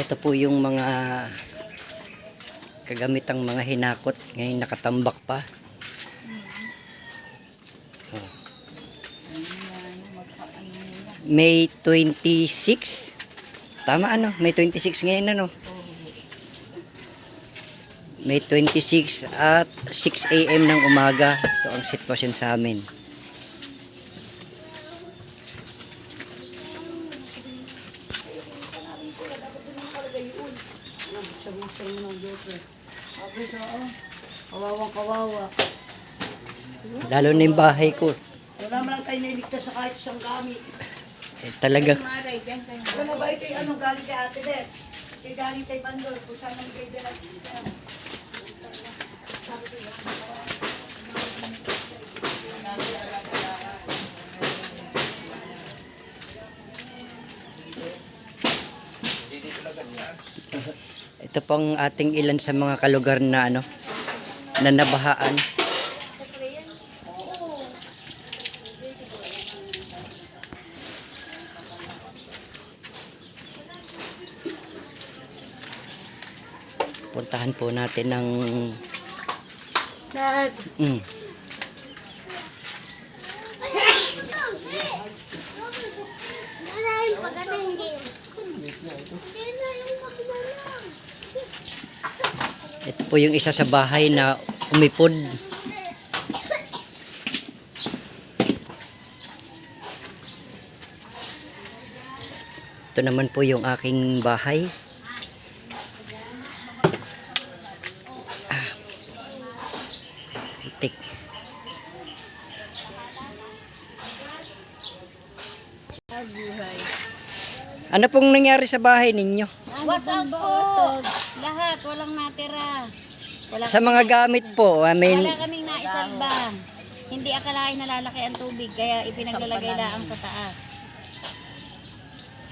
Ito po yung mga kagamitang mga hinakot. Ngayon nakatambak pa. Oh. May 26. Tama ano? May 26 ngayon ano? May 26 at 6 AM ng umaga. Ito ang sitwasyon sa amin. Kawawang kawawa. Lalo na yung bahay ko. Wala man lang tayo nailigtas sa kahit isang gamit. Talaga. Ano ba ito yung galing kay Ate Det? Kay galing kay Bandol. Kung saan naman kayo din Ito pang ating ilan sa mga kalugar na ano, na nabahaan. Puntahan po natin ng Dad. Ito po yung isa sa bahay na umipod. Ito naman po yung aking bahay. Tik. Ano pong nangyari sa bahay ninyo? Wasak po. Lahat, walang natira. Sa mga gamit po, Wala kaming naisalba. Hindi akalain na lalaki ang tubig, kaya ipinaglalagay laang sa taas.